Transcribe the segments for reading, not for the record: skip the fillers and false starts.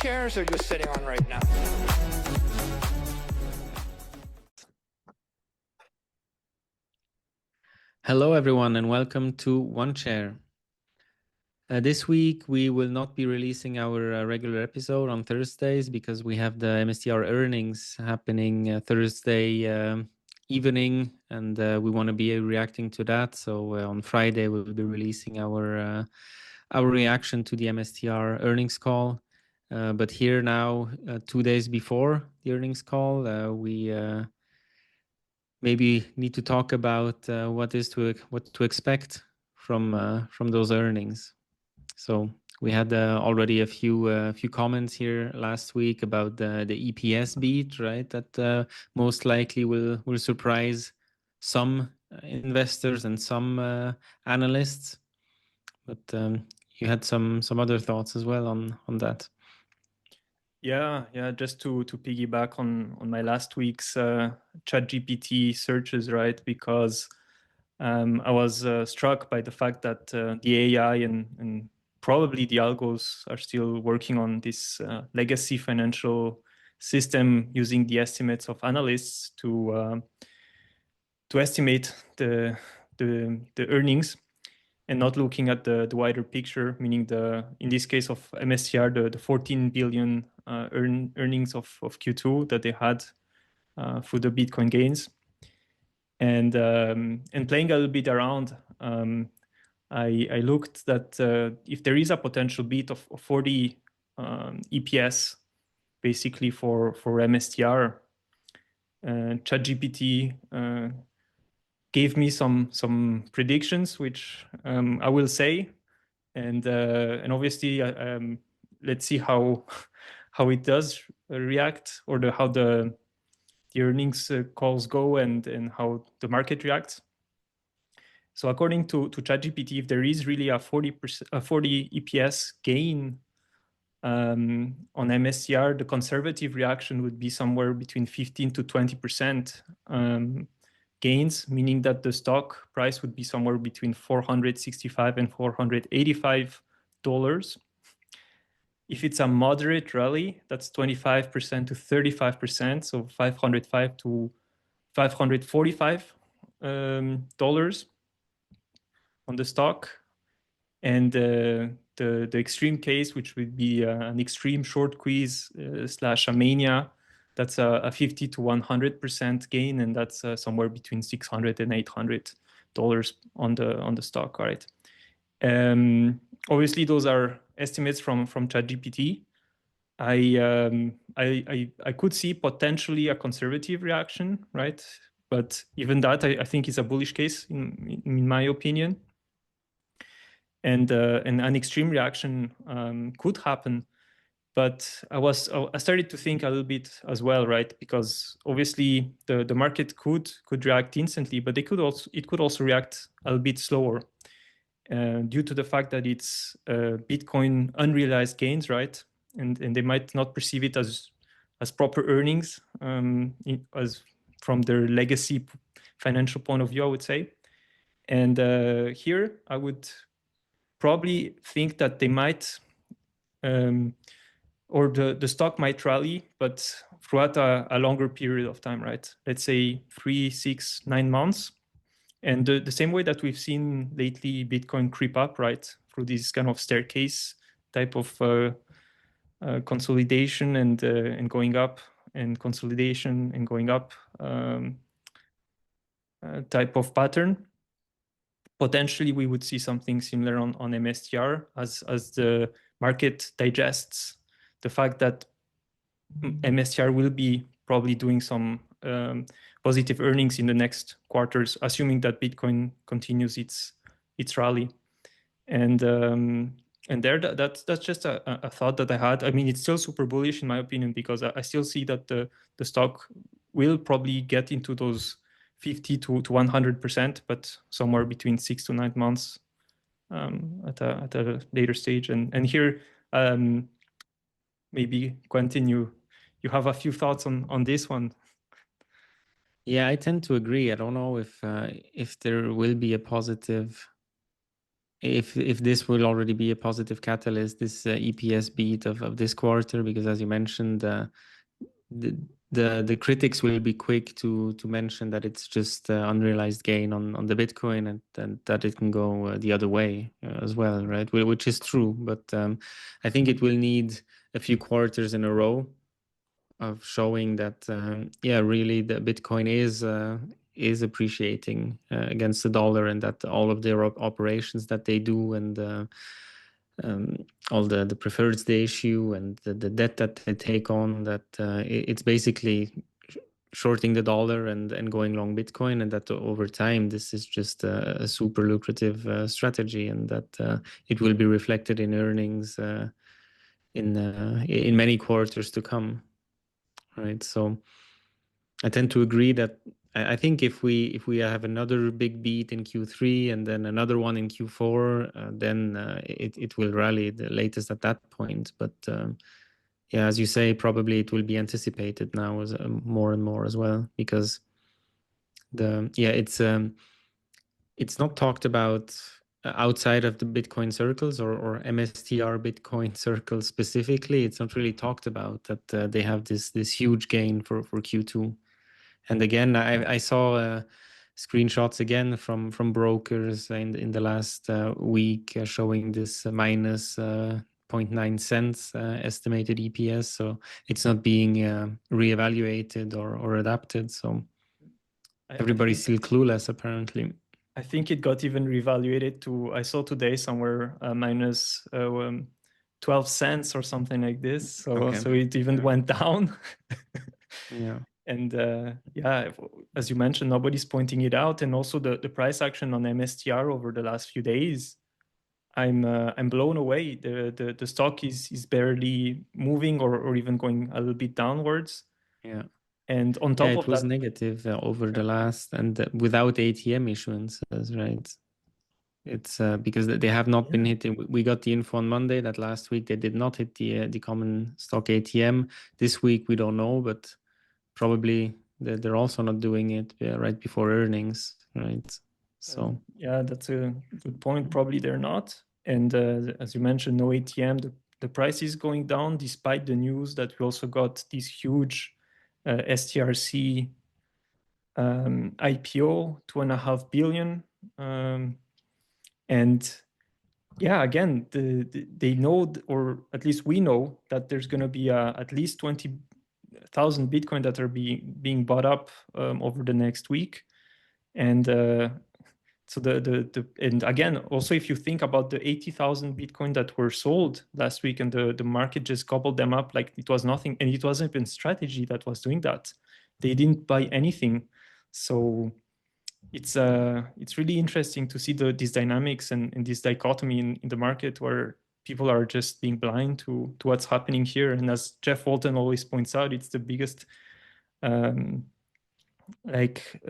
chairs are just sitting on right now. Hello, everyone, and welcome to One Chair. This week, we will not be releasing our regular episode on Thursdays because we have the MSTR earnings happening Thursday evening, and we want to be reacting to that. So on Friday, we'll be releasing our reaction to the MSTR earnings call. But here now, 2 days before the earnings call, we maybe need to talk about what to expect from those earnings. So we had already a few comments here last week about the EPS beat, right? That most likely will surprise some investors and some analysts. But you had some other thoughts as well on that. Yeah. Just to piggyback on my last week's ChatGPT searches, right? Because I was struck by the fact that the AI and probably the algos are still working on this legacy financial system using the estimates of analysts to estimate the earnings, and not looking at the wider picture, meaning in this case of MSTR, the 14 billion earnings of Q2 that they had through the Bitcoin gains. And playing a little bit around, I looked that if there is a potential beat of 40 EPS, basically for MSTR, ChatGPT gave me some predictions, which I will say, and obviously let's see how it does react, or how the earnings calls go, and how the market reacts. So according to ChatGPT, if there is really a 40 EPS gain on MSTR, the conservative reaction would be somewhere between 15 to 20% gains, meaning that the stock price would be somewhere between $465 and $485. If it's a moderate rally, that's 25% to 35%, so $505 to $545 on the stock. And the extreme case, which would be an extreme short squeeze / a mania, that's a 50 to 100% gain, and that's somewhere between $600 and $800 on the stock, right? Obviously, those are estimates from ChatGPT. I could see potentially a conservative reaction, right? But even that, I think, is a bullish case in my opinion. And an extreme reaction could happen. But I started to think a little bit as well, right? Because obviously the market could react instantly, but it could also react a little bit slower, due to the fact that it's Bitcoin unrealized gains, right? And they might not perceive it as proper earnings, as from their legacy financial point of view, I would say. And here I would probably think that they might, or the stock might rally, but throughout a longer period of time, right? Let's say 3, 6, 9 months. And the same way that we've seen lately Bitcoin creep up, right? Through this kind of staircase type of consolidation and going up, and consolidation and going up type of pattern. Potentially, we would see something similar on MSTR as the market digests the fact that MSTR will be probably doing some positive earnings in the next quarters, assuming that Bitcoin continues its rally. And that's just a thought that I had. I mean, it's still super bullish in my opinion, because I still see that the stock will probably get into those 50 to 100%, but somewhere between 6 to 9 months at a later stage. And here, maybe Quentin, you have a few thoughts on this one. Yeah, I tend to agree. I don't know if there will be a positive if this will already be a positive catalyst, this EPS beat of this quarter, because as you mentioned, the the critics will be quick to mention that it's just unrealized gain on the Bitcoin, and that it can go the other way as well, right? Which is true, but I think it will need a few quarters in a row of showing that yeah, really the Bitcoin is appreciating against the dollar, and that all of their operations that they do, and um, all the preferreds they issue, and the debt that they take on, that it's basically shorting the dollar and going long Bitcoin, and that over time this is just a super lucrative strategy, and that it will be reflected in earnings in many quarters to come, right? So I tend to agree that I think if we have another big beat in Q3 and then another one in Q4, then it will rally the latest at that point. But yeah, as you say, probably it will be anticipated now as more and more as well, because it's not talked about outside of the Bitcoin circles, or MSTR Bitcoin circles specifically. It's not really talked about that they have this huge gain for Q2. And again, I saw screenshots again from brokers in the last week showing this minus 0.9 cents estimated EPS. So it's not being reevaluated or adapted. So everybody's still clueless, apparently. I think it got even reevaluated to, I saw today somewhere minus 12 cents or something like this. So, Okay. so it even went down. Yeah. And yeah, as you mentioned, nobody's pointing it out. And also the price action on MSTR over the last few days, I'm blown away. The stock is barely moving, or even going a little bit downwards. Yeah. And on top Yeah, of it was that, negative over the last, and without ATM issuances, right? It's because they have not been hitting. We got the info on Monday that last week they did not hit the common stock ATM. This week we don't know, but probably they're also not doing it right before earnings, right? So yeah, that's a good point. Probably they're not. And as you mentioned, no ATM. The price is going down despite the news that we also got this huge STRC IPO, 2.5 billion. And yeah, again, they know, or at least we know, that there's going to be at least 20,000 Bitcoin that are being bought up over the next week. And so and again, also, if you think about the 80,000 Bitcoin that were sold last week, and the market just gobbled them up like it was nothing, and it wasn't even strategy that was doing that. They didn't buy anything. So it's really interesting to see these dynamics and this dichotomy in the market, where people are just being blind to what's happening here. And as Jeff Walton always points out, it's the biggest like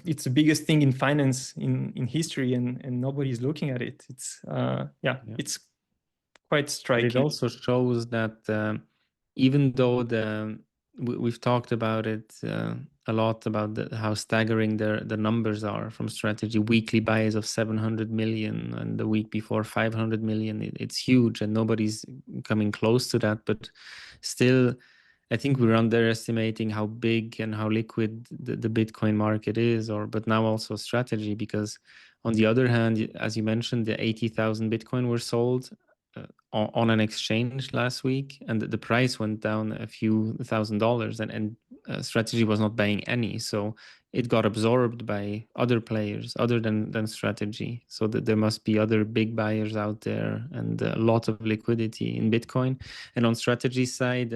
it's the biggest thing in finance in history, and nobody's looking at it. It's it's quite but striking. it also shows that even though we've talked about it a lot, about how staggering the numbers are from strategy. Weekly buys of 700 million, and the week before 500 million. It's huge, and nobody's coming close to that. But still, I think we're underestimating how big and how liquid the Bitcoin market is, but now also strategy, because on the other hand, as you mentioned, the 80,000 Bitcoin were sold on an exchange last week, and the price went down a few $1,000s, and strategy was not buying any. So it got absorbed by other players other than strategy. So that there must be other big buyers out there, and a lot of liquidity in Bitcoin. And on strategy side,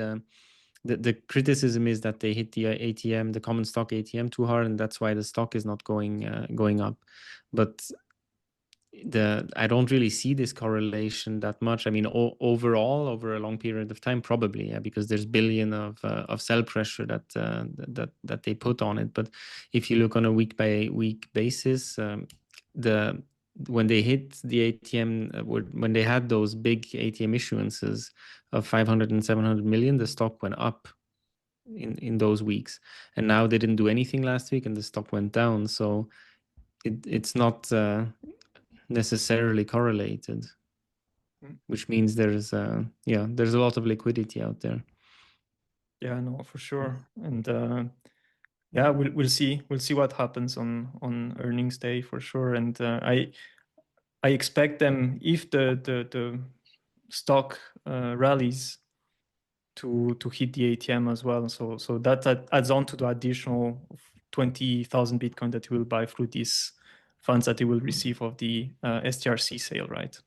the criticism is that they hit the ATM, the common stock ATM, too hard, and that's why the stock is not going up. But I don't really see this correlation that much. I mean, overall, over a long period of time, probably, yeah, because there's billion of sell pressure that they put on it. But if you look on a week by week basis, when they hit the ATM, when they had those big ATM issuances of 500 and 700 million, the stock went up in those weeks. And now they didn't do anything last week, and the stock went down. So it's not necessarily correlated, which means there's a lot of liquidity out there. Yeah, no, for sure. And we'll see what happens on earnings day for sure. And I expect them, if the stock rallies, to hit the ATM as well. So that adds on to the additional 20,000 Bitcoin that he will buy through these funds that he will receive of the STRC sale, right?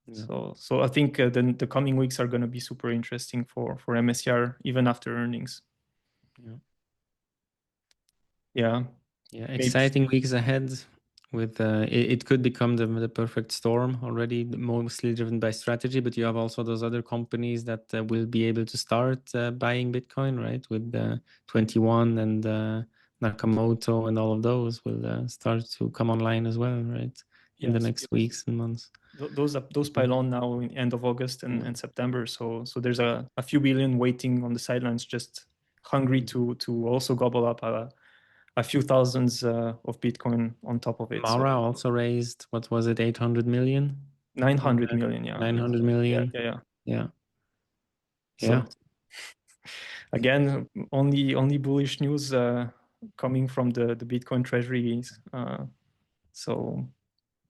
Yeah. So I think the coming weeks are going to be super interesting for MSTR even after earnings. Yeah. Exciting weeks ahead. With it could become the perfect storm already, mostly driven by strategy. But you have also those other companies that will be able to start buying Bitcoin, right? With 21 and Nakamoto and all of those will start to come online as well, right? In the next weeks and months. Those pile on now in end of August and September. So there's a few billion waiting on the sidelines, just hungry to also gobble up a few thousands of Bitcoin on top of it. Mara also raised, what was it, 800 million? 900 million, yeah. 900 million. Yeah. So, again, only bullish news coming from the Bitcoin treasuries.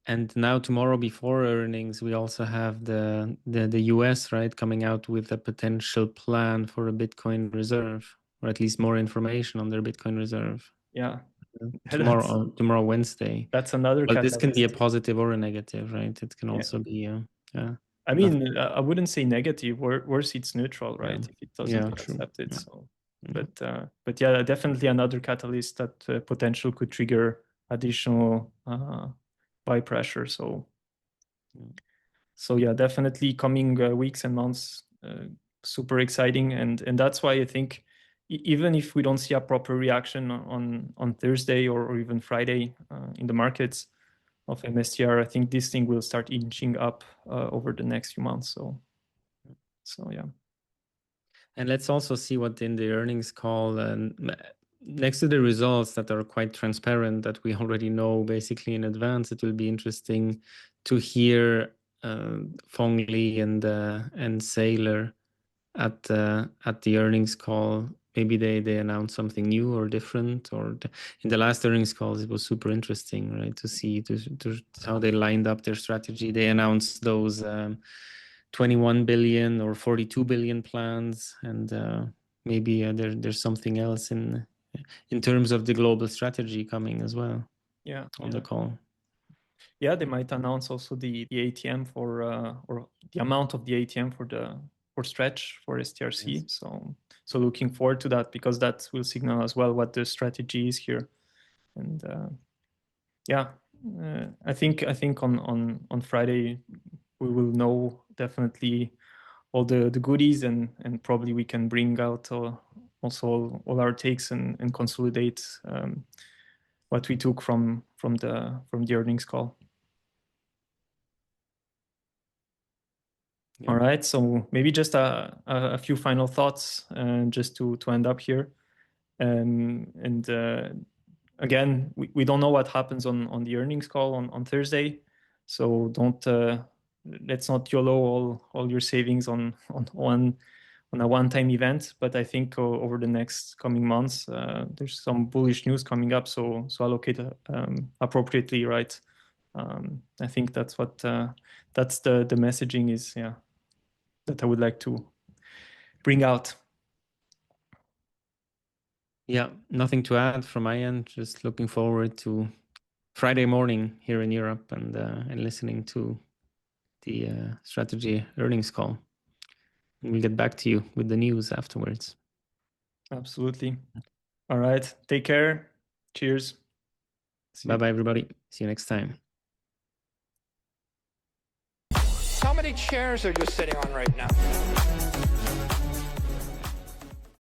And now tomorrow before earnings, we also have the US, right, coming out with a potential plan for a Bitcoin reserve, or at least more information on their Bitcoin reserve. Yeah. Tomorrow Wednesday. That's another. But this can be a positive or a negative, right? It can also be I mean, I wouldn't say negative. Worse, it's neutral, right? Yeah. If it doesn't get accepted. So, but yeah, definitely another catalyst that potential could trigger additional buy pressure. So yeah, definitely coming weeks and months, super exciting, and that's why I think even if we don't see a proper reaction on Thursday or even Friday in the markets of MSTR, I think this thing will start inching up over the next few months. So yeah. And let's also see what in the earnings call, next to the results that are quite transparent, that we already know basically in advance, it will be interesting to hear Fong Li and Saylor at the earnings call. Maybe they announce something new or different. Or in the last earnings calls, it was super interesting, right, to see how they lined up their strategy. They announced those 21 billion or 42 billion plans, and maybe there's something else in terms of the global strategy coming as well. On the call. Yeah, they might announce also the ATM for or the amount of the ATM for stretch for STRC. Yes. So looking forward to that, because that will signal as well what the strategy is here. And I think on Friday we will know definitely all the goodies, and probably we can bring out also all our takes and consolidate what we took from the earnings call. Yeah. All right, so maybe just a few final thoughts just to end up here. And again, we don't know what happens on the earnings call on Thursday, so let's not YOLO all your savings on a one-time event. But I think over the next coming months, there's some bullish news coming up, so allocate appropriately, right? I think that's what that's the messaging is, that I would like to bring out. Yeah, nothing to add from my end. Just looking forward to Friday morning here in Europe and listening to the strategy earnings call. And we'll get back to you with the news afterwards. Absolutely. All right. Take care. Cheers. Bye-bye, everybody. See you next time. How many chairs are you sitting on right now?